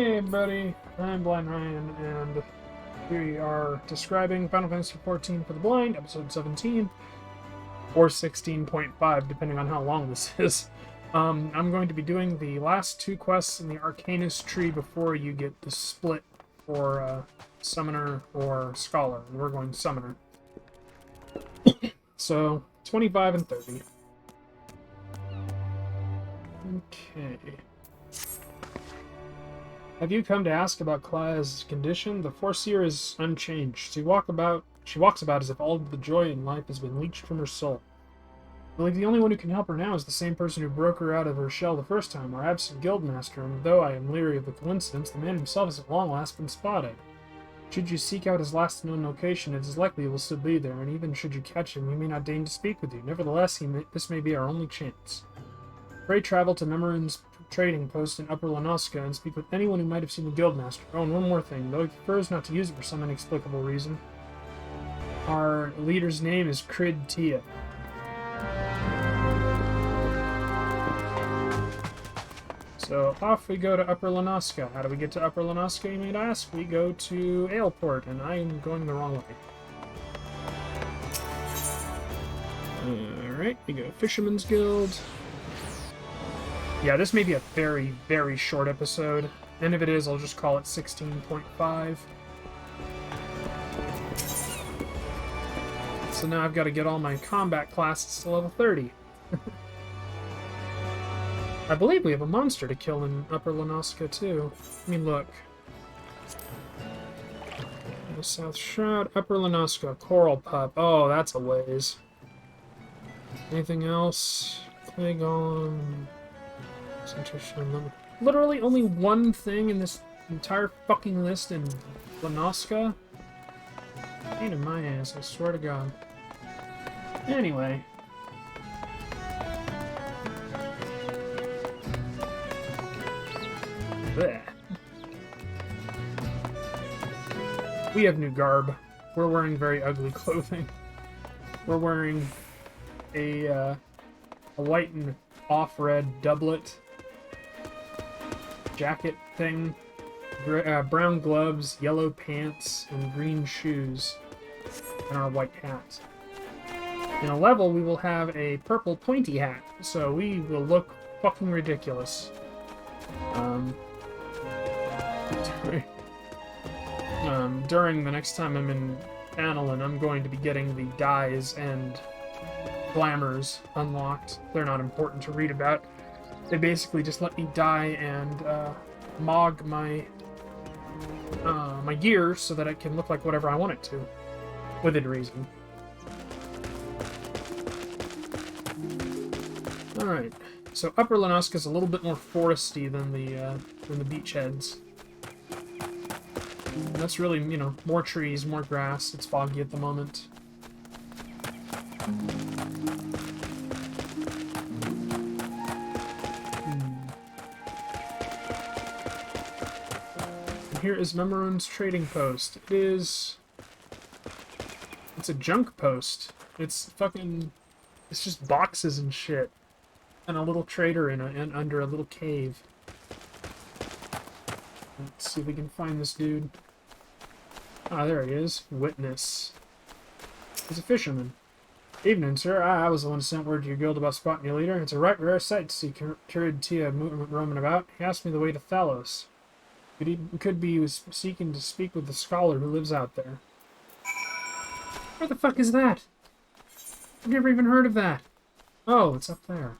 Hey everybody, I'm Blind Ryan, and we are describing Final Fantasy XIV for the Blind, episode 17, or 16.5, depending on how long this is. I'm going to be doing the last two quests in the Arcanist tree before you get the split for Summoner or Scholar, and we're going Summoner. So, 25 and 30. Okay. Have you come to ask about Claire's condition? The Foreseer is unchanged. She walks about as if all of the joy in life has been leached from her soul. I believe the only one who can help her now is the same person who broke her out of her shell the first time, our absent guildmaster, and though I am leery of the coincidence, the man himself has at long last been spotted. Should you seek out his last known location, it is likely he will still be there, and even should you catch him, he may not deign to speak with you. Nevertheless, this may be our only chance. Pray travel to Memorun's trading post in Upper Lanoska and speak with anyone who might have seen the guildmaster. Oh, and one more thing, though he prefers not to use it for some inexplicable reason. Our leader's name is Crid Tia. So off we go to Upper Lanoska. How do we get to Upper Lanoska, you might ask? We go to Aleport, and I am going the wrong way. Alright, we go Fisherman's Guild. Yeah, this may be a very, very short episode, and if it is, I'll just call it 16.5. So now I've got to get all my combat classes to level 30. I believe we have a monster to kill in Upper Lanoska, too. I mean, look. The South Shroud, Upper Lanoska, Coral Pup. Oh, that's a ways. Anything else? Clay Golem... Literally only one thing in this entire fucking list in Lanoska? Pain in my ass, I swear to God. Anyway. Blech. We have new garb. We're wearing very ugly clothing. We're wearing a white and off-red doublet jacket thing, brown gloves, yellow pants, and green shoes, and our white hats. In a level, we will have a purple pointy hat, so we will look fucking ridiculous. During the next time I'm in Annalyn, I'm going to be getting the dyes and glamours unlocked. They're not important to read about. They basically just let me dye and mog my my gear so that it can look like whatever I want it to, within reason. All right, so Upper Lanoska is a little bit more foresty than the beachheads. That's really, you know, more trees, more grass. It's foggy at the moment. Here is Memorun's trading post. It's a junk post. It's just boxes and shit. And a little trader under a little cave. Let's see if we can find this dude. Ah, there he is. Witness. He's a fisherman. Evening, sir. I was the one who sent word to your guild about spotting your leader. It's a right rare sight to see Crid Tia roaming about. He asked me the way to Thalos. Could be he was seeking to speak with the scholar who lives out there. Where the fuck is that? I've never even heard of that. Oh, it's up there.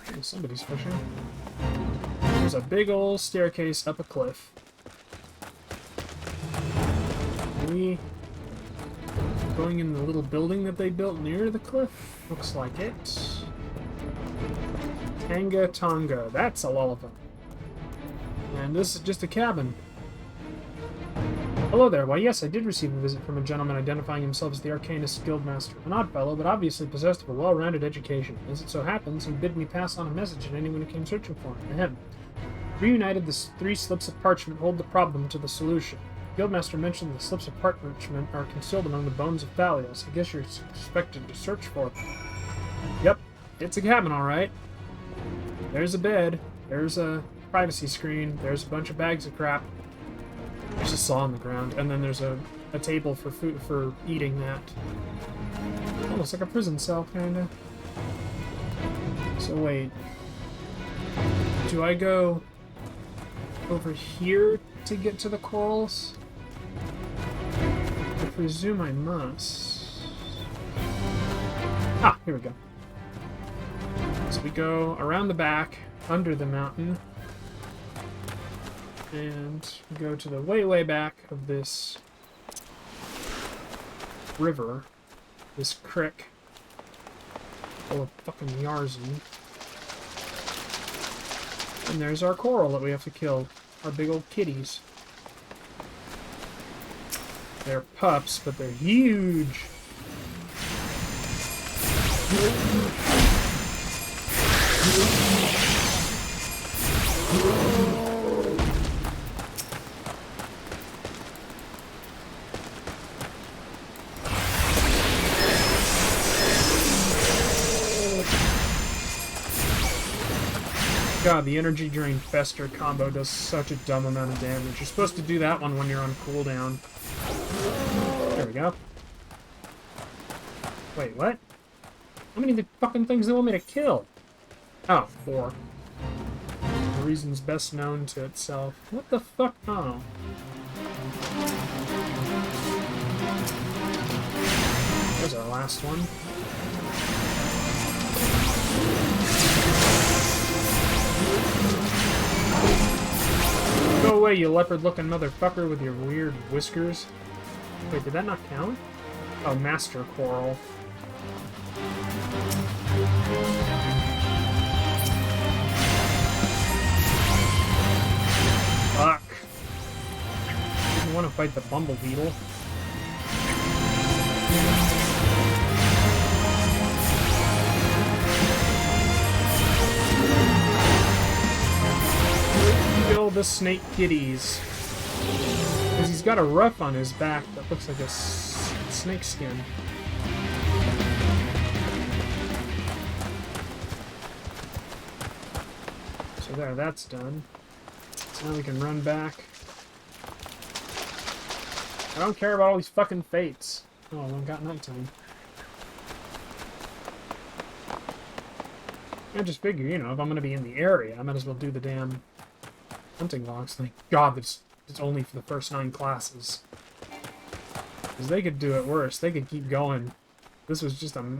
Okay, somebody's fishing. There's a big old staircase up a cliff. Going in the little building that they built near the cliff? Looks like it. Tanga Tonga. That's a lullaby. And this is just a cabin. Hello there. Why, yes, I did receive a visit from a gentleman identifying himself as the Arcanist Guildmaster. An odd fellow, but obviously possessed of a well-rounded education. As it so happens, he bid me pass on a message to anyone who came searching for him. Ahem. Reunited, the 3 slips of parchment hold the problem to the solution. Guildmaster mentioned the slips of parchment are concealed among the bones of Thalios. I guess you're expected to search for them. Yep, it's a cabin, alright. There's a bed. There's a privacy screen. There's a bunch of bags of crap. There's a saw on the ground. And then there's a table for food, for eating that. Almost like a prison cell, kinda. So wait. Do I go over here to get to the corals? I presume I must. Ah, here we go. So we go around the back, under the mountain, and go to the way, way back of this river, this creek, full of fucking Yarzin. And there's our coral that we have to kill, our big old kitties. They're pups, but they're huge. God, the energy drain fester combo does such a dumb amount of damage. You're supposed to do that one when you're on cooldown. There we go. Wait, what? How many of the fucking things do they want me to kill? Oh, 4. The reason's best known to itself. What the fuck? Oh. There's our last one. Go away, you leopard-looking motherfucker with your weird whiskers. Wait, did that not count? Oh, Master Coral. Fuck. I didn't want to fight the Bumble Beetle. Kill the snake kitties. Because he's got a ruff on his back that looks like a snake skin. So there, that's done. So now we can run back. I don't care about all these fucking fates. Oh, well, got nighttime. I just figure, you know, if I'm going to be in the area, I might as well do the damn hunting logs. Thank God that it's only for the first 9 classes. Because they could do it worse. They could keep going. This was just a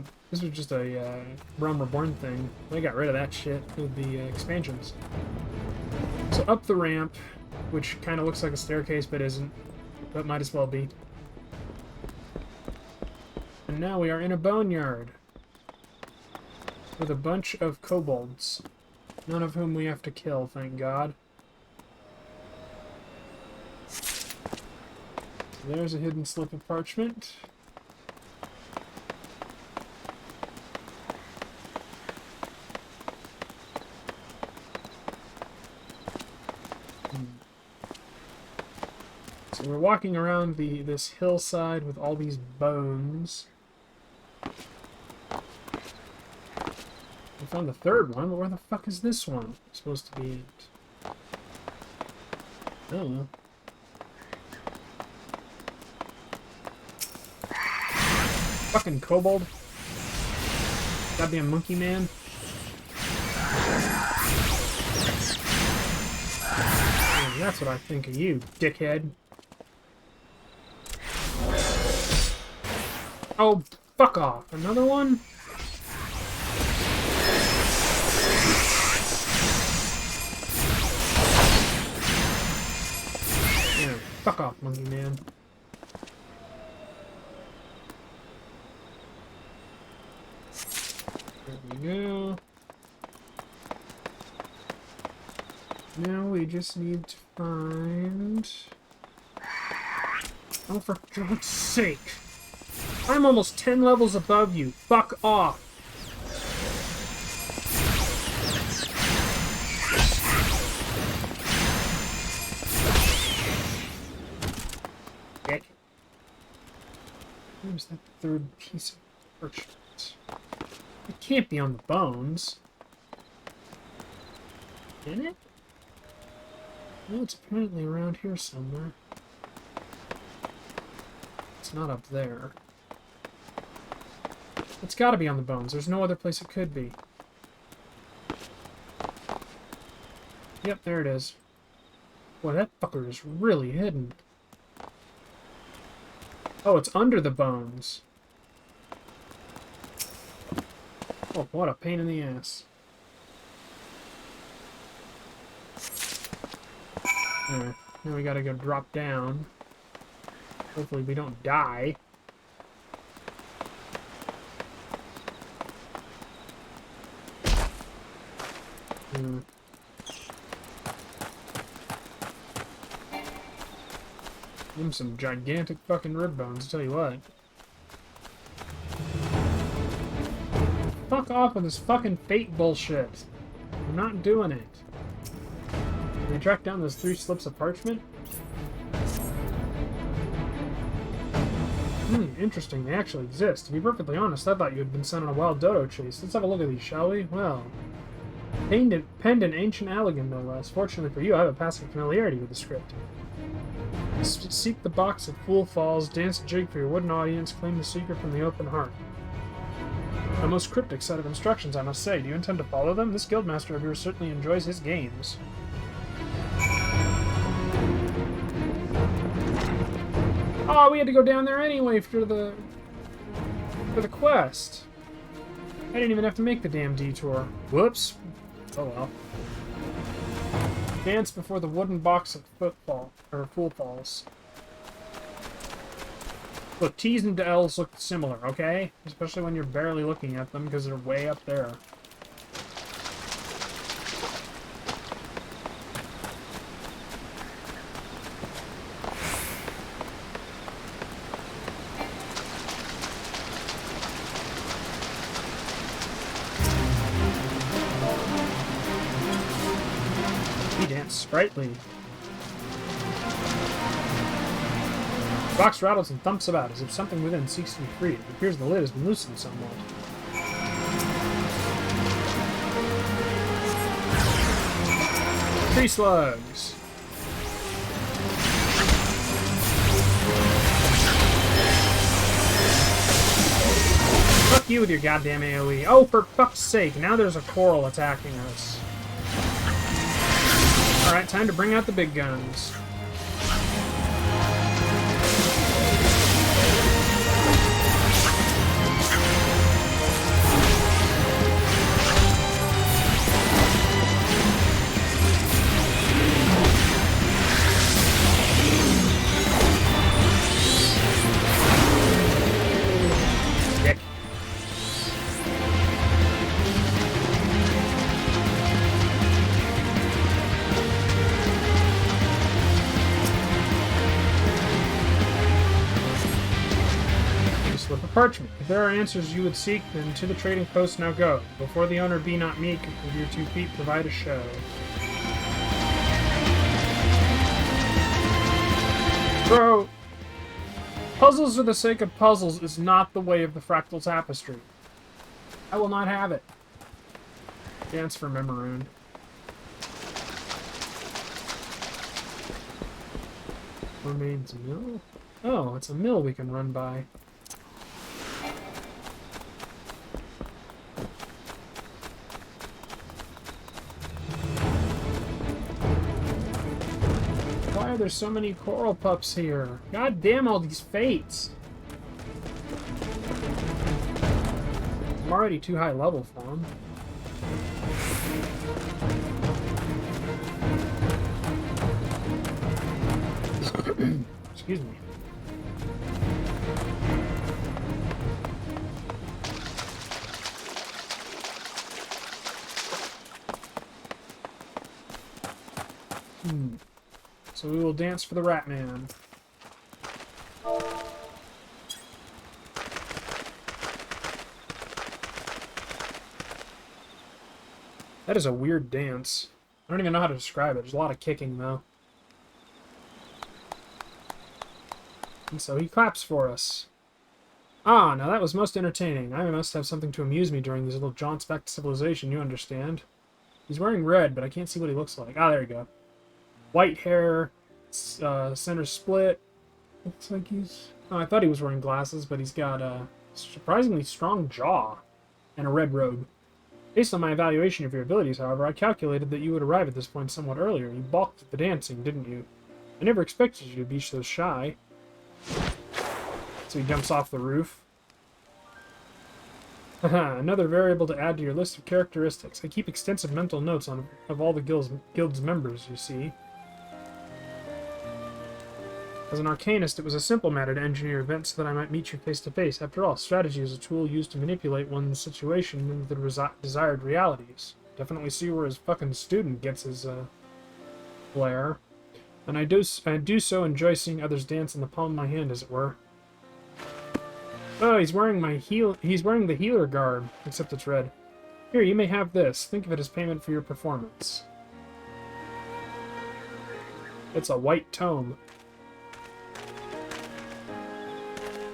Realm Reborn thing. They got rid of that shit with the expansions. So up the ramp, which kind of looks like a staircase but isn't, but might as well be. And now we are in a boneyard with a bunch of kobolds, none of whom we have to kill, thank God. There's a hidden slip of parchment. So we're walking around this hillside with all these bones. We found the 3rd one, but where the fuck is this one supposed to be it? I don't know. Fucking kobold. Goddamn monkey man. Yeah, that's what I think of you, dickhead. Oh, fuck off. Another one? Yeah, fuck off, monkey man. There we go. Now we just need to find... Oh, for God's sake! I'm almost 10 levels above you. Fuck off. Where's that third piece of parchment? It can't be on the bones. Can it? No, it's apparently around here somewhere. It's not up there. It's gotta be on the bones. There's no other place it could be. Yep, there it is. Boy, that fucker is really hidden. Oh, it's under the bones. Oh, what a pain in the ass. Alright, now we gotta go drop down. Hopefully we don't die. Hmm. Them some gigantic fucking rib bones, I'll tell you what. Fuck off with this fucking fate bullshit. I'm not doing it. Can we track down those 3 slips of parchment? Interesting. They actually exist. To be perfectly honest, I thought you had been sent on a wild dodo chase. Let's have a look at these, shall we? Well, penned in ancient Allegan, no less. Fortunately for you, I have a passing familiarity with the script. Seek the box of Fool Falls, dance a jig for your wooden audience, claim the secret from the open heart. A most cryptic set of instructions, I must say. Do you intend to follow them? This guildmaster of yours certainly enjoys his games. Oh, we had to go down there anyway for the quest. I didn't even have to make the damn detour. Whoops. Oh well. Dance before the wooden box of Fool Falls. Look, T's and L's look similar, okay? Especially when you're barely looking at them because they're way up there. He danced sprightly. The box rattles and thumps about as if something within seeks to be freed. It appears the lid has been loosened somewhat. 3 slugs. Fuck you with your goddamn AoE. Oh, for fuck's sake, now there's a coral attacking us. Alright, time to bring out the big guns. Parchment. If there are answers you would seek, then to the trading post now go. Before the owner be not meek, with your 2 feet provide a show. Bro, puzzles for the sake of puzzles is not the way of the fractal tapestry. I will not have it. Dance for Memoroon. Remains a mill? Oh, it's a mill we can run by. Why are there so many coral pups here? God damn all these fates! I'm already too high level for them. Excuse me. So we will dance for the Rat Man. That is a weird dance. I don't even know how to describe it. There's a lot of kicking, though. And so he claps for us. Ah, now that was most entertaining. I must have something to amuse me during these little jaunts back to civilization, you understand. He's wearing red, but I can't see what he looks like. Ah, there you go. White hair, center split. Looks like he's... Oh, I thought he was wearing glasses, but he's got a surprisingly strong jaw and a red robe. Based on my evaluation of your abilities, however, I calculated that you would arrive at this point somewhat earlier. You balked at the dancing, didn't you? I never expected you to be so shy. So he jumps off the roof. Haha, another variable to add to your list of characteristics. I keep extensive mental notes of all the guild's members, you see. As an Arcanist, it was a simple matter to engineer events so that I might meet you face to face. After all, strategy is a tool used to manipulate one's situation into the desired realities. Definitely see where his fucking student gets his, flair. And I do so enjoy seeing others dance in the palm of my hand, as it were. Oh, he's wearing the healer garb, except it's red. Here, you may have this. Think of it as payment for your performance. It's a white tome.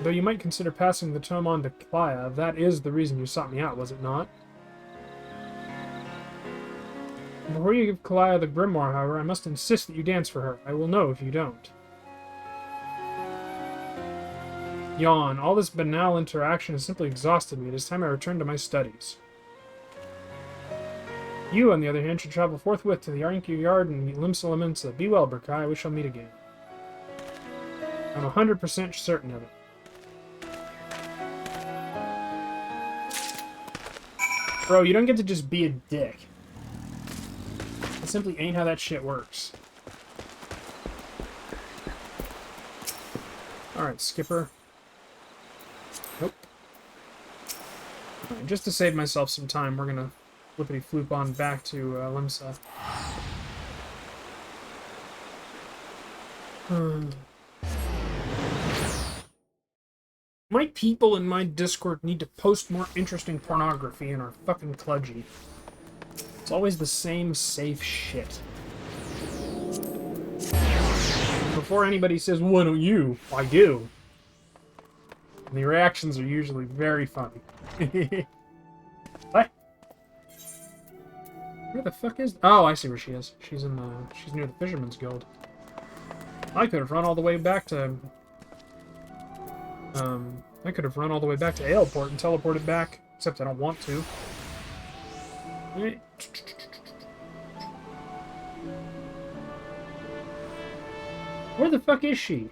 Though you might consider passing the tome on to Klaya, that is the reason you sought me out, was it not? Before you give Klaya the grimoire, however, I must insist that you dance for her. I will know if you don't. Yawn. All this banal interaction has simply exhausted me. It is time I return to my studies. You, on the other hand, should travel forthwith to the Arcanist Yard in Limsa. Be well, Berkai. We shall meet again. I'm 100% certain of it. Bro, you don't get to just be a dick. That simply ain't how that shit works. Alright, Skipper. Nope. Right, just to save myself some time, we're gonna flippity-floop on back to Limsa. My people in my Discord need to post more interesting pornography and are fucking kludgy. It's always the same safe shit. Before anybody says, why don't you? I do. And the reactions are usually very funny. What? Where the fuck is... Oh, I see where she is. She's in the... She's near the Fisherman's Guild. I could have run all the way back to... I could have run all the way back to Aleport and teleported back. Except I don't want to. Where the fuck is she?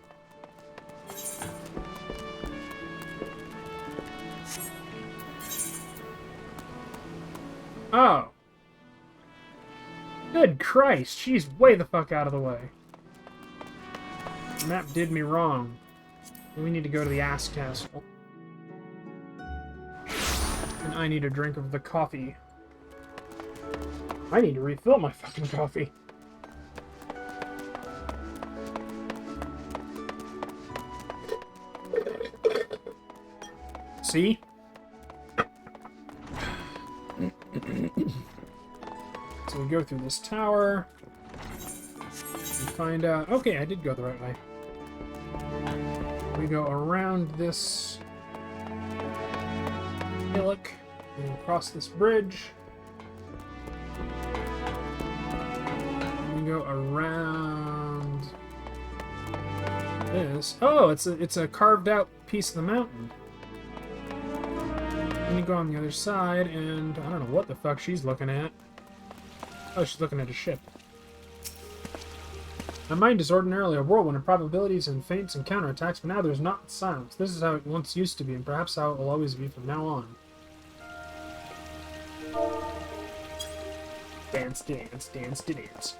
Oh. Good Christ, she's way the fuck out of the way. The map did me wrong. We need to go to the Ass Castle. And I need a drink of the coffee. I need to refill my fucking coffee. See? So we go through this tower. And find out... Okay, I did go the right way. We go around this hillock and across this bridge. And we go around this. Oh, it's a carved out piece of the mountain. Then you go on the other side, and I don't know what the fuck she's looking at. Oh, she's looking at a ship. My mind is ordinarily a whirlwind of probabilities and feints and counterattacks, but now there's not silence. This is how it once used to be, and perhaps how it will always be from now on. Dance, dance, dance, dance.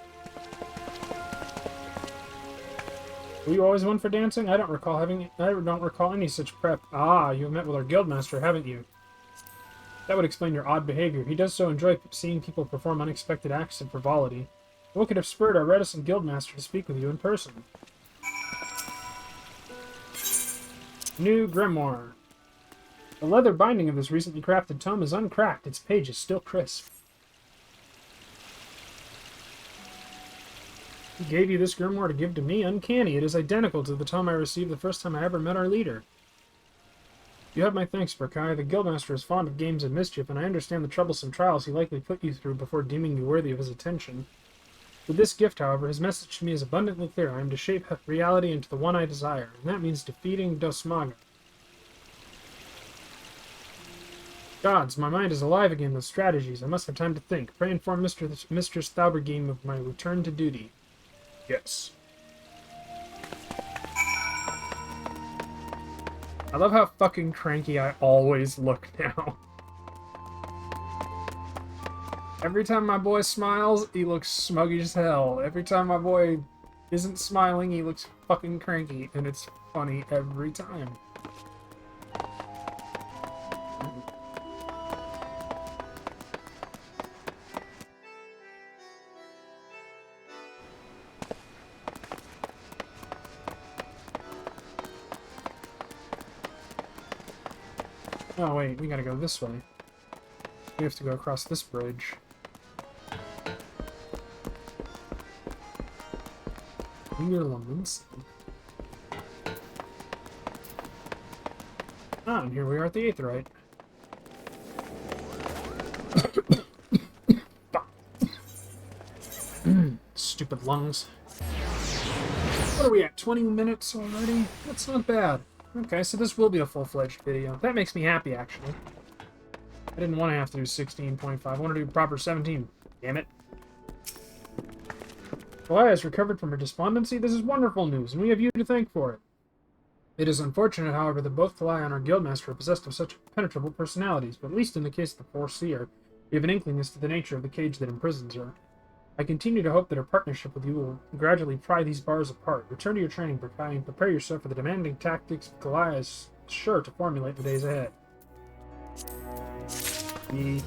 Were you always one for dancing? I don't recall any such prep. Ah, you have met with our guildmaster, haven't you? That would explain your odd behavior. He does so enjoy seeing people perform unexpected acts of frivolity. What could have spurred our reticent guildmaster to speak with you in person? New grimoire. The leather binding of this recently crafted tome is uncracked. Its page is still crisp. He gave you this grimoire to give to me? Uncanny. It is identical to the tome I received the first time I ever met our leader. You have my thanks, Berkai. The Guildmaster is fond of games and mischief, and I understand the troublesome trials he likely put you through before deeming you worthy of his attention. With this gift, however, his message to me is abundantly clear. I am to shape reality into the one I desire, and that means defeating Dosmaga. Gods, my mind is alive again with strategies. I must have time to think. Pray inform Mistress Thaubergeme of my return to duty. Yes. I love how fucking cranky I always look now. Every time my boy smiles, he looks smuggy as hell. Every time my boy isn't smiling, he looks fucking cranky, and it's funny every time. Oh wait, we gotta go this way. We have to go across this bridge. Ah, and here we are at the Aetheryte. Stupid lungs. What are we at? 20 minutes already? That's not bad. Okay, so this will be a full-fledged video. That makes me happy, actually. I didn't want to have to do 16.5. I want to do proper 17. Damn it. Kalaya has recovered from her despondency. This is wonderful news, and we have you to thank for it. It is unfortunate, however, that both Kalaya and our guildmaster are possessed of such penetrable personalities, but at least in the case of the Foreseer, we have an inkling as to the nature of the cage that imprisons her. I continue to hope that her partnership with you will gradually pry these bars apart. Return to your training, Berkai, and prepare yourself for the demanding tactics Kalaya is sure to formulate in the days ahead. And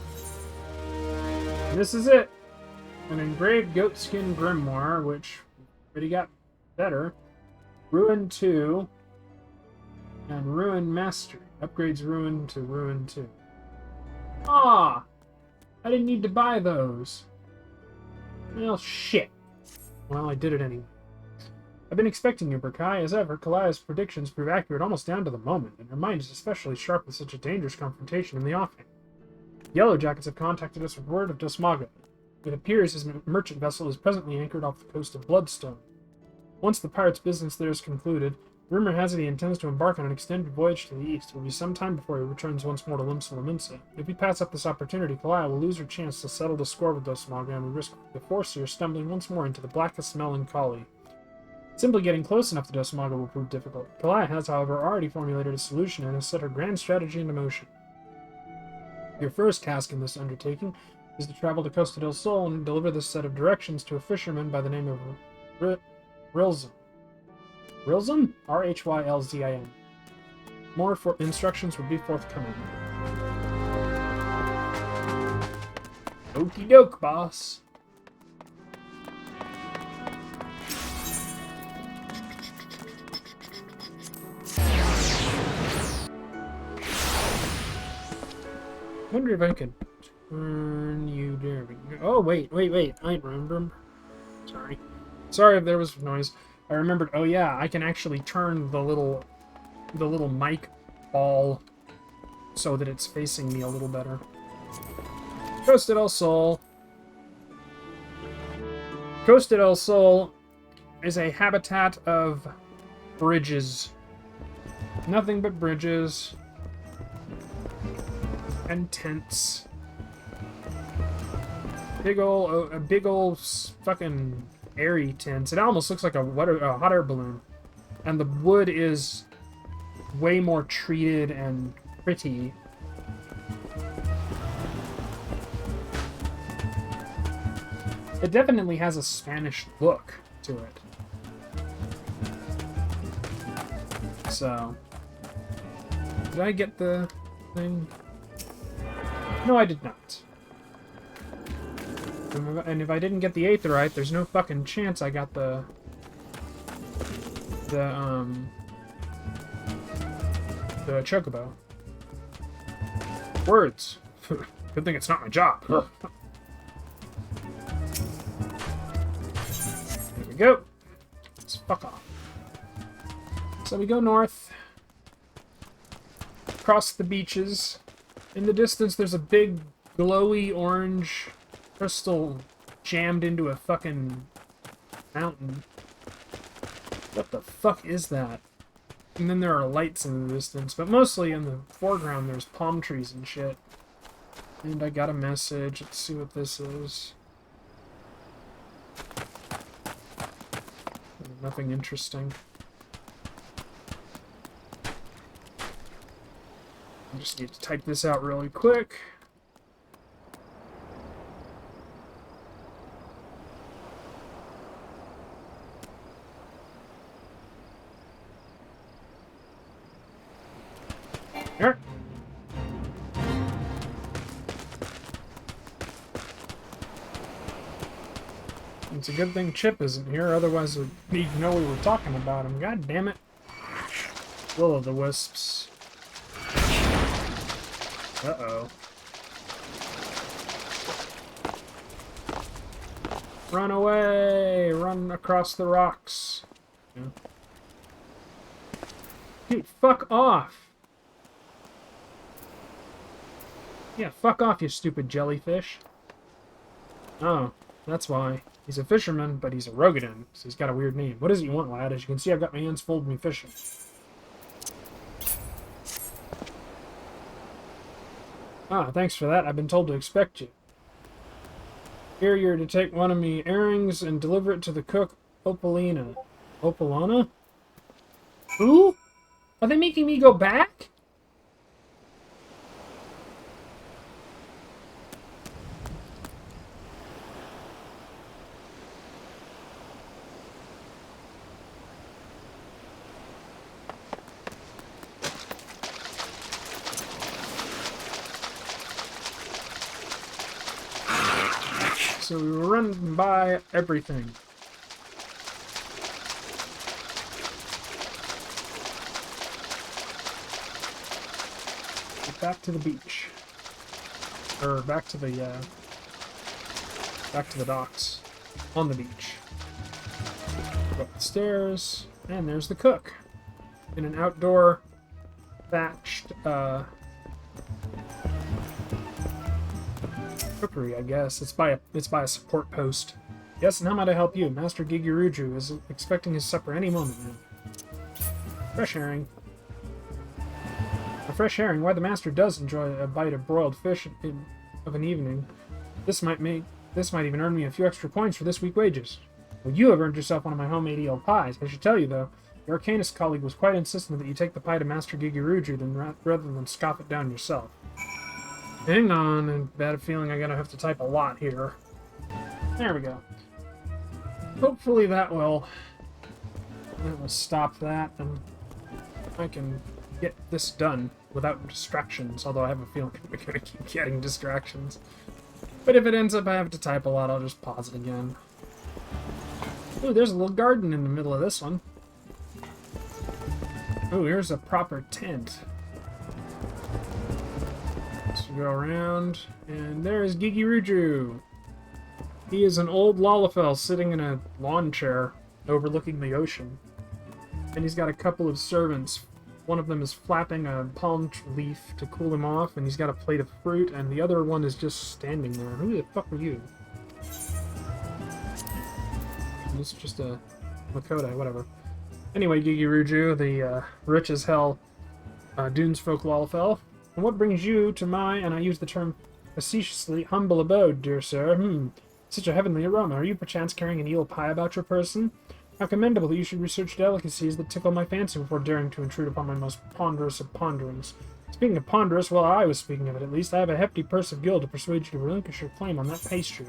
this is it. An engraved goatskin grimoire, which already got better. Ruin 2 and Ruin Mastery. Upgrades Ruin to Ruin 2. Ah! I didn't need to buy those. Well, shit. Well, I did it anyway. I've been expecting you, Berkai. As ever, Kalaya's predictions prove accurate almost down to the moment, and her mind is especially sharp with such a dangerous confrontation in the offing. Yellow Jackets have contacted us with word of Dosmaga. It appears his merchant vessel is presently anchored off the coast of Bloodstone. Once the pirate's business there is concluded, rumor has it he intends to embark on an extended voyage to the east. It will be some time before he returns once more to Limsa Lominsa. If we pass up this opportunity, Kalaya will lose her chance to settle the score with Dosmaga, and we risk the Foreseer stumbling once more into the blackest melancholy. Simply getting close enough to Dosmaga will prove difficult. Kalaya has, however, already formulated a solution and has set her grand strategy into motion. Your first task in this undertaking is to travel to Costa del Sol and deliver this set of directions to a fisherman by the name of Rhylzin. Rhylzin? R-H-Y-L-Z-I-N. More instructions will be forthcoming. Okie doke, boss. I wonder if I could turn you there. Oh, wait. I remember. Sorry if there was noise. I remembered. Oh yeah, I can actually turn the little mic ball so that it's facing me a little better. Costa del Sol. Costa del Sol is a habitat of bridges. Nothing but bridges and tents. Big ol' fucking airy tents. It almost looks like a hot air balloon. And the wood is way more treated and pretty. It definitely has a Spanish look to it. So, did I get the thing? No, I did not. And if I didn't get the Aetheryte, there's no fucking chance I got the Chocobo. Words. Good thing it's not my job. There we go. Let's fuck off. So we go north. across the beaches. In the distance, there's a big, glowy orange crystal jammed into a fucking mountain. What the fuck is that? And then there are lights in the distance, but mostly in the foreground there's palm trees and shit. And I got a message. Let's see what this is. Nothing interesting. I just need to type this out really quick. Here. It's a good thing Chip isn't here, otherwise we'd know we were talking about him. God damn it. Will-o'-the-wisps. Uh-oh. Run away! Run across the rocks. Yeah. Dude, fuck off! Yeah, fuck off, you stupid jellyfish. Oh, that's why. He's a fisherman, but he's a Rogadin, so he's got a weird name. What is it you want, lad? As you can see, I've got my hands full of me fishing. Ah, thanks for that. I've been told to expect you. Here you're to take one of me earrings and deliver it to the cook, Opalina. Opalana? Who? Are they making me go back? So we were running by everything. Get back to the beach. Or back to the docks. On the beach. Go up the stairs, and there's the cook. In an outdoor thatched cookery, I guess. It's by a support post. Yes, and how might I help you? Master Gigiruju is expecting his supper any moment now. Fresh herring. A fresh herring. Why, the master does enjoy a bite of broiled fish of an evening. This might even earn me a few extra points for this week's wages. Well, you have earned yourself one of my homemade eel pies. I should tell you, though, your Arcanist colleague was quite insistent that you take the pie to Master Gigiruju rather than scoff it down yourself. Hang on, I have a feeling I'm gonna have to type a lot here. There we go. Hopefully that will stop that, and I can get this done without distractions, although I have a feeling we're gonna keep getting distractions. But if it ends up I have to type a lot, I'll just pause it again. Ooh, there's a little garden in the middle of this one. Ooh, here's a proper tent. So go around, and there's Gigiruju. He is an old Lalafell sitting in a lawn chair overlooking the ocean. And he's got a couple of servants. One of them is flapping a palm leaf to cool him off, and he's got a plate of fruit, and the other one is just standing there. Who the fuck are you? This is just a Lakota, whatever. Anyway, Gigiruju, the rich as hell Dunes folk Lalafell. And what brings you to my, and I use the term facetiously, humble abode, dear sir? Such a heavenly aroma. Are you perchance carrying an eel pie about your person? How commendable that you should research delicacies that tickle my fancy before daring to intrude upon my most ponderous of ponderings. Speaking of ponderous, well, I was speaking of it at least. I have a hefty purse of gil to persuade you to relinquish your claim on that pastry.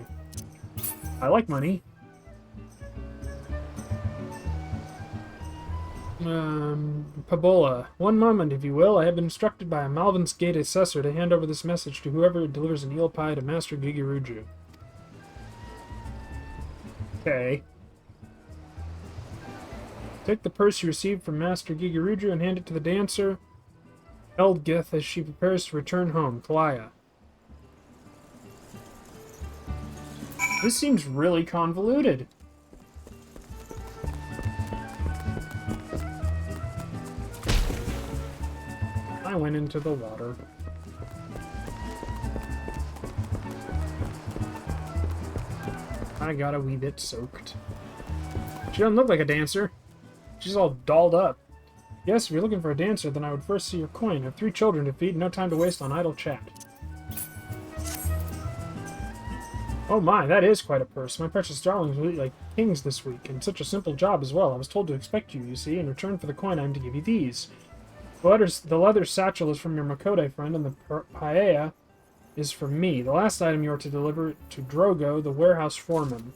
I like money. Pabola. One moment, if you will. I have been instructed by a Malvin's Gate assessor to hand over this message to whoever delivers an eel pie to Master Gigiruju. Okay. Take the purse you received from Master Gigiruju and hand it to the dancer, Eldgith, as she prepares to return home. Kalaya. This seems really convoluted. I went into the water. I got a wee bit soaked. She doesn't look like a dancer. She's all dolled up. Yes, if you're looking for a dancer, then I would first see your coin. I have 3 children to feed, no time to waste on idle chat. Oh my, that is quite a purse. My precious darlings will eat like kings this week, and such a simple job as well. I was told to expect you, you see. In return for the coin, I am to give you these. The leather satchel is from your Makote friend, and the paella is for me. The last item you are to deliver to Drogo, the warehouse foreman.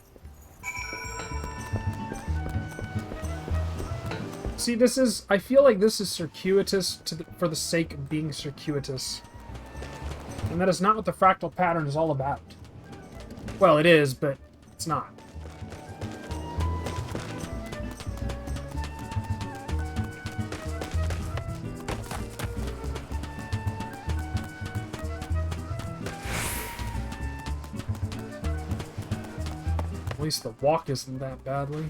See, this is... I feel like this is circuitous for the sake of being circuitous. And that is not what the fractal pattern is all about. Well, it is, but it's not. At least the walk isn't that badly.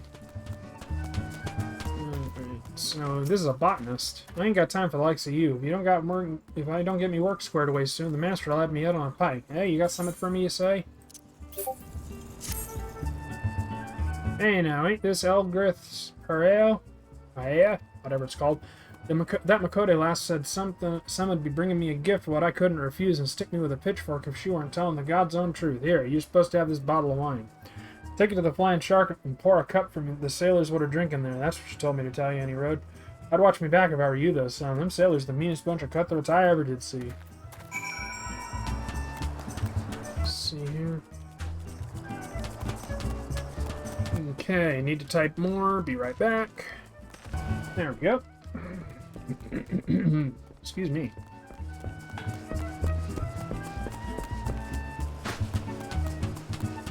So this is a botanist. I ain't got time for the likes of you. If I don't get me work squared away soon, the master will have me out on a pike. Hey, you got something for me, you say? Hey now, ain't this Elgrith's paella? Paella? Whatever it's called. That Makote lass said someone'd be bringing me a gift for what I couldn't refuse and stick me with a pitchfork if she weren't telling the God's own truth. Here, you're supposed to have this bottle of wine. Take it to the Flying Shark and pour a cup from the sailors what are drinking there. That's what she told me to tell you, Annie Road. I'd watch me back if I were you, though, son. Them sailors the meanest bunch of cutthroats I ever did see. Let's see here. Okay, need to type more. Be right back. There we go. Excuse me.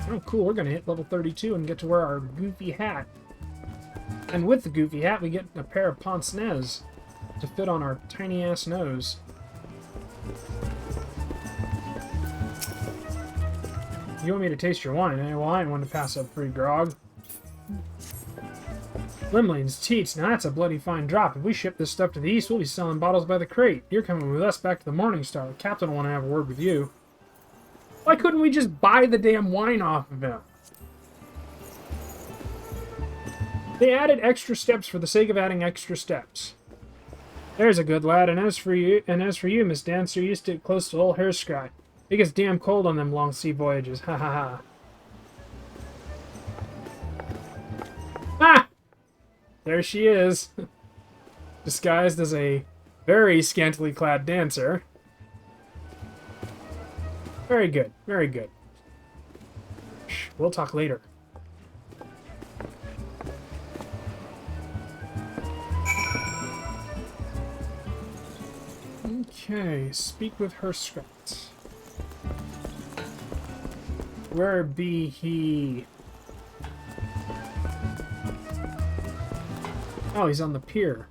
Oh, cool. We're going to hit level 32 and get to wear our goofy hat. And with the goofy hat, we get a pair of pince-nez to fit on our tiny-ass nose. You want me to taste your wine, eh? Well, I ain't one to pass up free grog. Limlings, teats, now that's a bloody fine drop. If we ship this stuff to the east, we'll be selling bottles by the crate. You're coming with us back to the Morning Star. The captain will want to have a word with you. Why couldn't we just buy the damn wine off of him? They added extra steps for the sake of adding extra steps. There's a good lad, and as for you, Miss Dancer, you stick close to old Hairscry. It gets damn cold on them long sea voyages. Ha ha ha. Ah! There she is. Disguised as a very scantily clad dancer. Very good, very good. Shh, we'll talk later. Okay, speak with her script. Where be he? Oh, he's on the pier.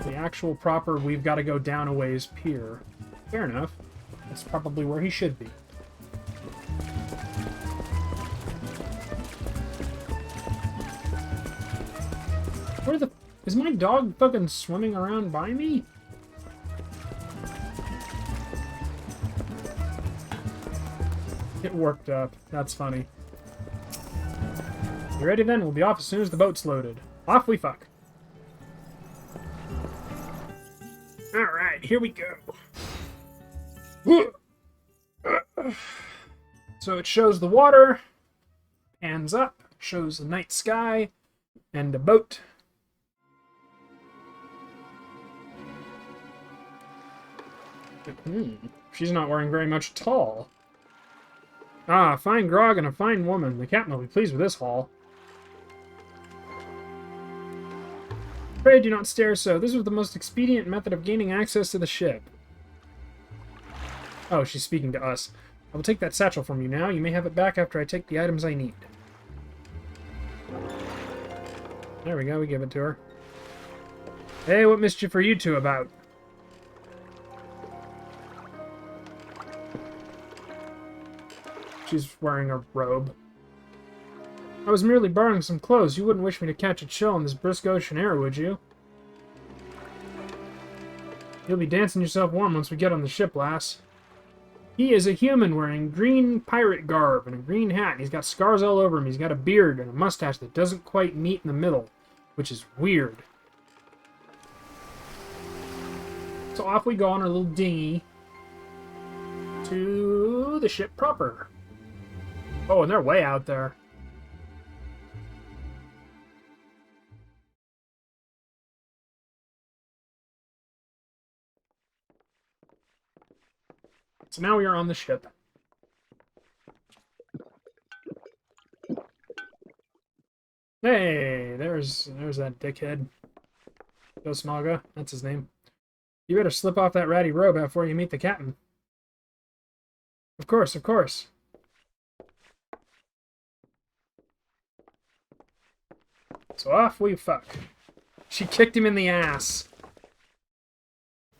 The actual proper we've got to go down a ways pier. Fair enough. That's probably where he should be. Where the... Is my dog fucking swimming around by me? It worked up. That's funny. You ready then? We'll be off as soon as the boat's loaded. Off we fuck. Alright, here we go. So it shows the water, pans up, shows the night sky, and a boat. She's not wearing very much at all. Ah, fine grog and a fine woman. The captain will be pleased with this haul. Pray do not stare so. This was the most expedient method of gaining access to the ship. Oh, she's speaking to us. I will take that satchel from you now. You may have it back after I take the items I need. There we go, we give it to her. Hey, what mischief are you two about? She's wearing a robe. I was merely borrowing some clothes. You wouldn't wish me to catch a chill in this brisk ocean air, would you? You'll be dancing yourself warm once we get on the ship, lass. He is a human wearing green pirate garb and a green hat. He's got scars all over him. He's got a beard and a mustache that doesn't quite meet in the middle, which is weird. So off we go on our little dinghy to the ship proper. Oh, and they're way out there. So now we are on the ship. Hey, there's that dickhead. Dosmaga, that's his name. You better slip off that ratty robe before you meet the captain. Of course, of course. So off we fuck. She kicked him in the ass.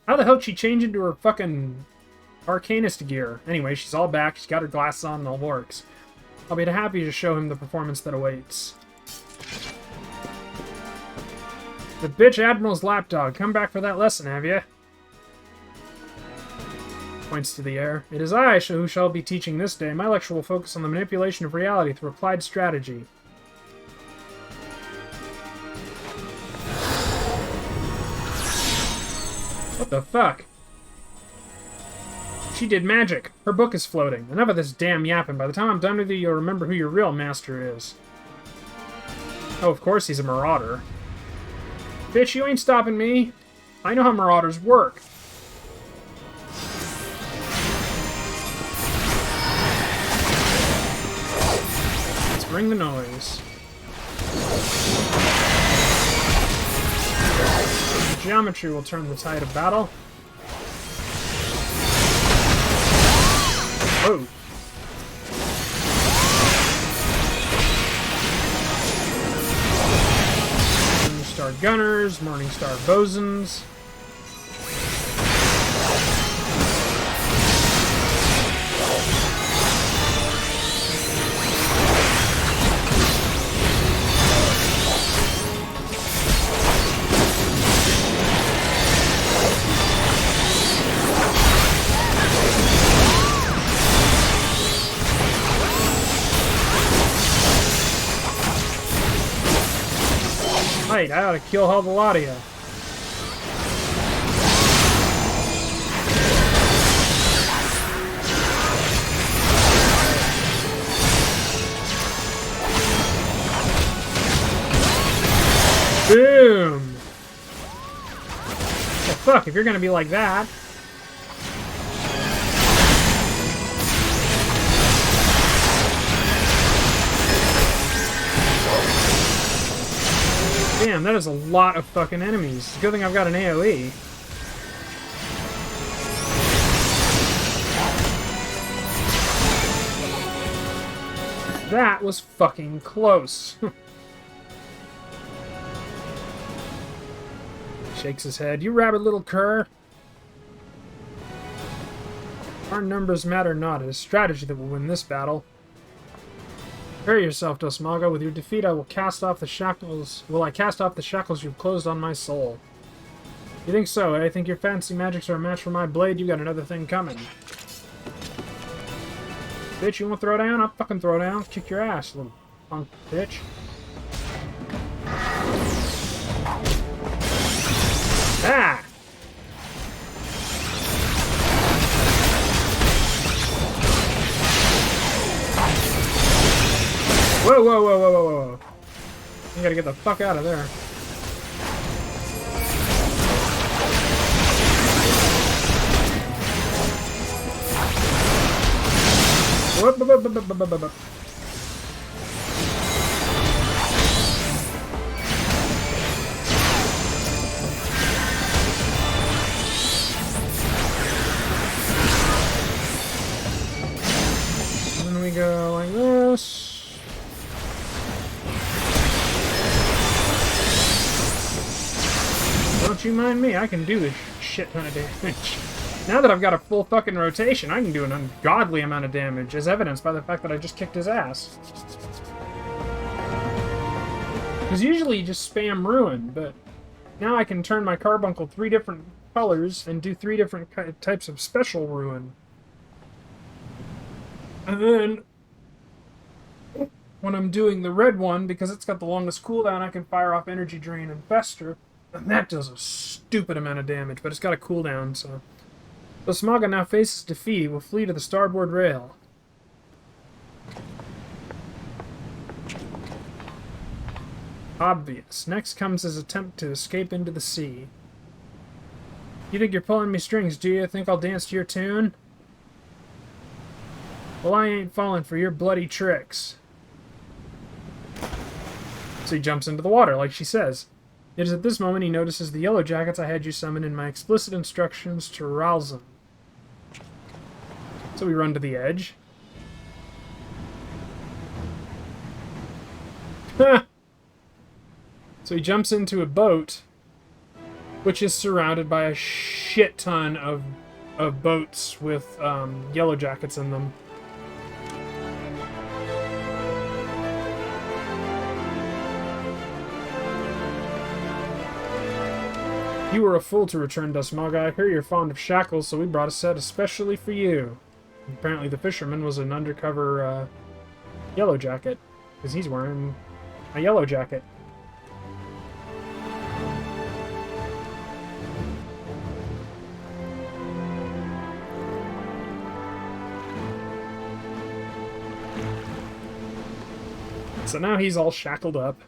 How the hell did she change into her fucking Arcanist gear? Anyway, she's all back, she's got her glasses on, and all works. I'll be happy to show him the performance that awaits. The bitch Admiral's lapdog. Come back for that lesson, have you? Points to the air. It is I who shall be teaching this day. My lecture will focus on the manipulation of reality through applied strategy. What the fuck? She did magic. Her book is floating. Enough of this damn yapping. By the time I'm done with you, you'll remember who your real master is. Oh, of course he's a marauder. Bitch, you ain't stopping me. I know how marauders work. Let's bring the noise. Geometry will turn the tide of battle. Oh. Morningstar Gunners, Morningstar Bosuns. Right, I ought to kill a hell of a lot of you. Boom! Well, fuck, if you're gonna be like that. Damn, that is a lot of fucking enemies. It's a good thing I've got an AoE. That was fucking close. Shakes his head. You rabid little cur. Our numbers matter not. It is strategy that will win this battle. Prepare yourself, Dosmaga. With your defeat, I will cast off the shackles. Will I cast off the shackles you've closed on my soul? You think so? I think your fancy magics are a match for my blade. You got another thing coming. Bitch, you want to throw down? I'll fucking throw down. Kick your ass, little punk bitch. Ah! Whoa, whoa, whoa, whoa, whoa, whoa. You gotta get the fuck out of there. Whoop, whoop, whoop, whoop, whoop, whoop, whoop. And then we go like this. Don't you mind me, I can do a shit ton of damage. Now that I've got a full fucking rotation, I can do an ungodly amount of damage, as evidenced by the fact that I just kicked his ass. Because usually you just spam ruin, but now I can turn my carbuncle 3 different colors and do 3 different types of special ruin. And then, when I'm doing the red one, because it's got the longest cooldown, I can fire off Energy Drain and Fester. And that does a stupid amount of damage, but it's got a cooldown, so... So Smaga now faces defeat. He will flee to the starboard rail. Obvious. Next comes his attempt to escape into the sea. You think you're pulling me strings, do you? Think I'll dance to your tune? Well, I ain't falling for your bloody tricks. So he jumps into the water, like she says. It is at this moment he notices the yellow jackets I had you summon in my explicit instructions to rouse them. So we run to the edge. So he jumps into a boat, which is surrounded by a shit ton of boats with yellow jackets in them. You were a fool to return, Dusmaga. I hear you're fond of shackles, so we brought a set especially for you. Apparently the fisherman was an undercover yellow jacket, because he's wearing a yellow jacket. So now he's all shackled up.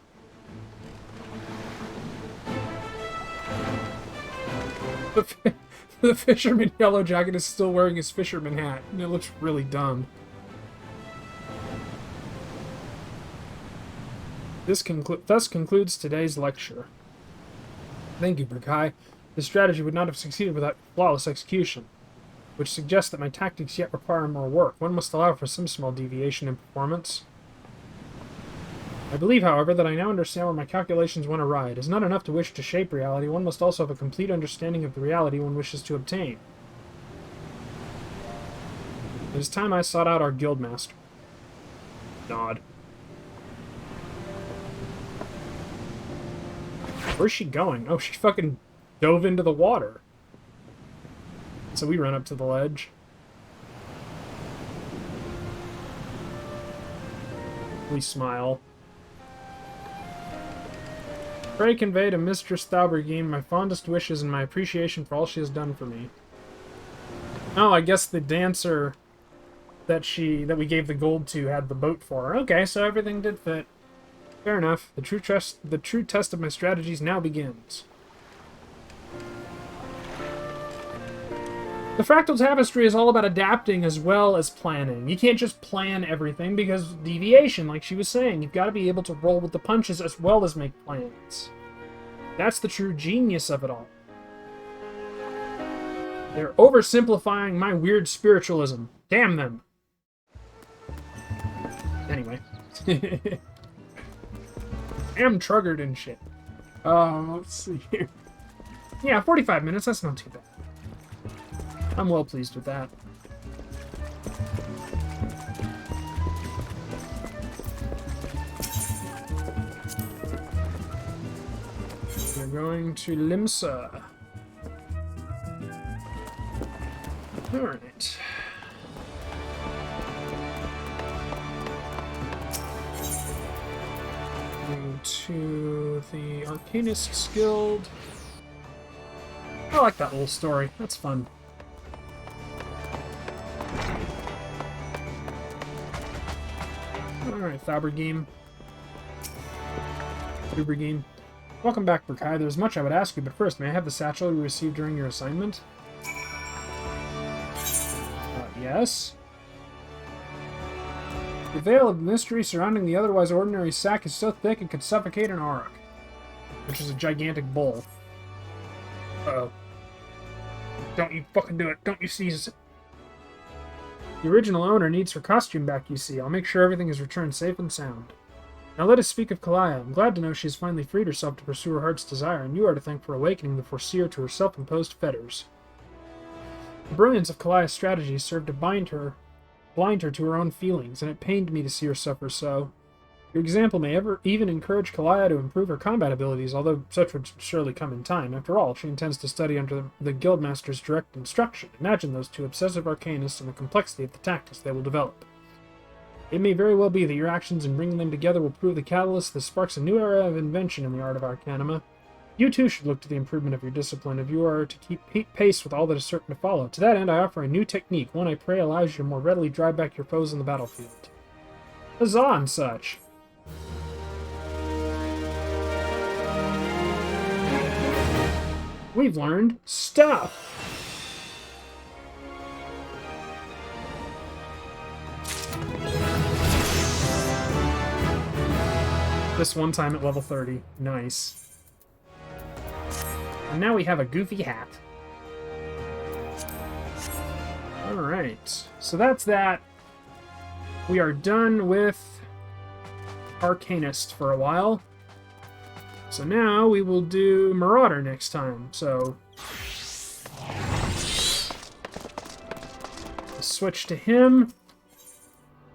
The fisherman yellow jacket is still wearing his fisherman hat, and it looks really dumb. This thus concludes today's lecture. Thank you, Berkai. This strategy would not have succeeded without flawless execution, which suggests that my tactics yet require more work. One must allow for some small deviation in performance. I believe, however, that I now understand where my calculations went awry. It is not enough to wish to shape reality, one must also have a complete understanding of the reality one wishes to obtain. It is time I sought out our guildmaster. Nod. Where's she going? Oh, she fucking dove into the water. So we run up to the ledge. We smile. Pray convey to Mistress Thaubergine my fondest wishes and my appreciation for all she has done for me. Oh, I guess the dancer that we gave the gold to had the boat for her. Okay, so everything did fit. Fair enough. The true test of my strategies now begins. The Fractal Tapestry is all about adapting as well as planning. You can't just plan everything because deviation, like she was saying. You've got to be able to roll with the punches as well as make plans. That's the true genius of it all. They're oversimplifying my weird spiritualism. Damn them. Anyway. I'm triggered and shit. Let's see here. Yeah, 45 minutes, that's not too bad. I'm well pleased with that. We're going to Limsa. Alright. Go to the Arcanist Guild. I like that little story. That's fun. Alright, Thaubergine. Welcome back, Berkai. There's much I would ask you, but first, may I have the satchel you received during your assignment? Yes. The veil of mystery surrounding the otherwise ordinary sack is so thick it could suffocate an Auric, which is a gigantic bull. Uh-oh. Don't you fucking do it. Don't you seize it. The original owner needs her costume back, you see. I'll make sure everything is returned safe and sound. Now let us speak of Kalaya. I'm glad to know she has finally freed herself to pursue her heart's desire, and you are to thank for awakening the Foreseer to her self-imposed fetters. The brilliance of Kalaya's strategies served to blind her to her own feelings, and it pained me to see her suffer so. Your example may even encourage Kalaya to improve her combat abilities, although such would surely come in time. After all, she intends to study under the Guildmaster's direct instruction. Imagine those two obsessive arcanists and the complexity of the tactics they will develop. It may very well be that your actions in bringing them together will prove the catalyst that sparks a new era of invention in the art of Arcanima. You too should look to the improvement of your discipline if you are to keep pace with all that is certain to follow. To that end, I offer a new technique, one I pray allows you to more readily drive back your foes on the battlefield. Huzzah and such! We've learned stuff! This one time at level 30. Nice. And now we have a goofy hat. Alright, so that's that. We are done with Arcanist for a while. So now we will do Marauder next time. So we'll switch to him.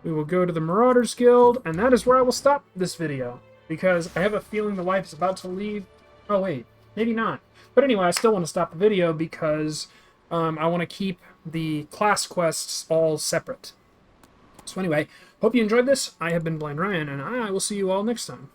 We will go to the Marauders Guild, and that is where I will stop this video. Because I have a feeling the wife is about to leave. Oh wait, maybe not. But anyway, I still want to stop the video because I want to keep the class quests all separate. So anyway, hope you enjoyed this. I have been Blind Ryan, and I will see you all next time.